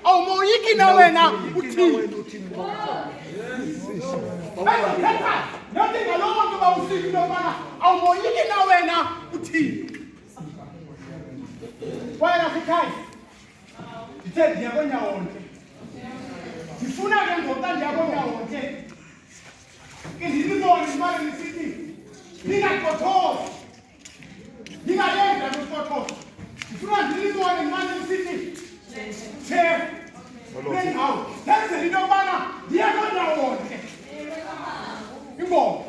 awumoyiki na wena uthini. Nothi ngaloo nto bawusiki into yobana awumoyiki na wena uthini. Wena sikhaya ndithe ndiyakonyawo-nje ndifuna ke ngokuba ndiyakonyawo-nje ke ndilibone imali nisithi ningaqothozi ningayenza nokuqothoza ndifuna ndilibone imali nisithi nendawo lenzela into yobana ndiyakonyawo-nje ingoba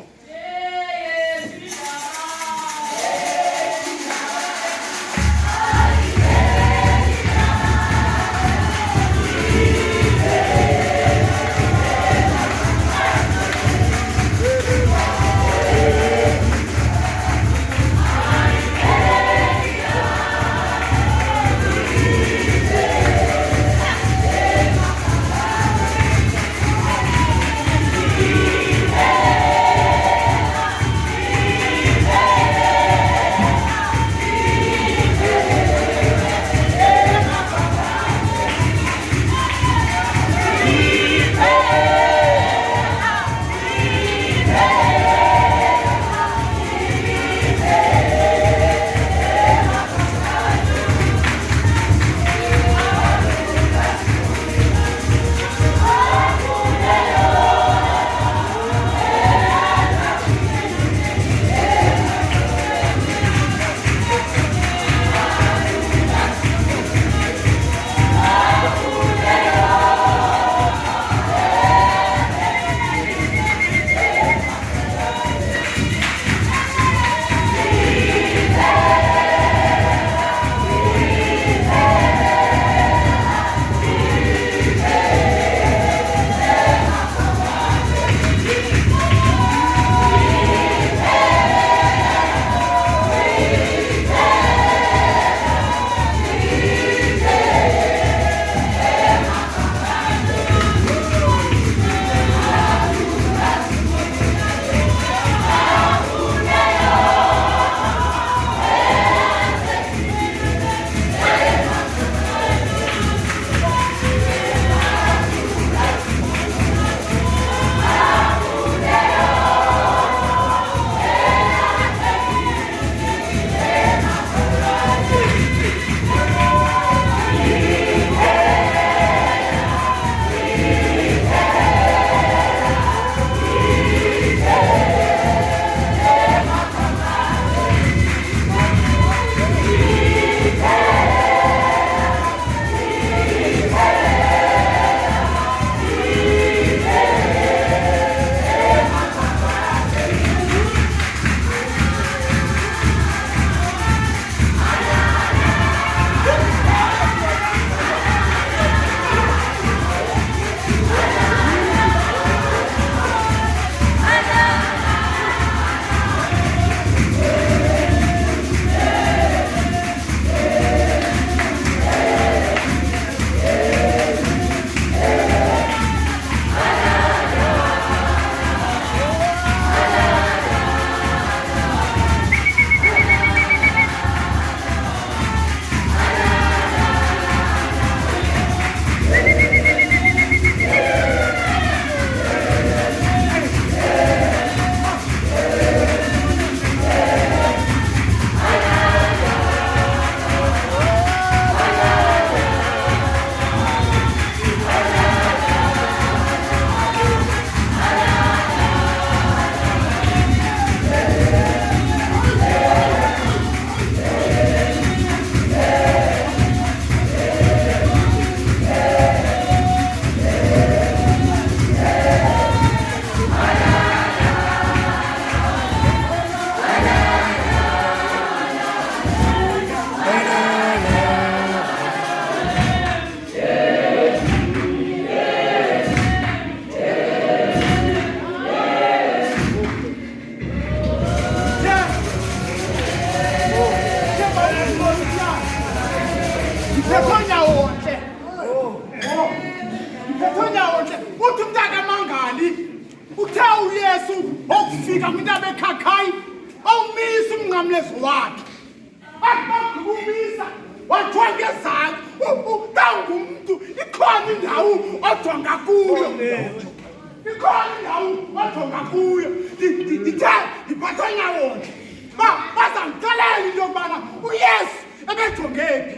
uthi umntaka mangali uthe uYesu okufika kwintaba ekhakhayi awumisa umnqamlezo wakhe akubumisa wathwa ngezandla kangumntu ikhona indawo ojonga kuyo. Ikhona indawo ojonga kuyo. Ndithe ndiphathwe nyawonke. Bazangixelela into yokubana uYesu ebejongephi.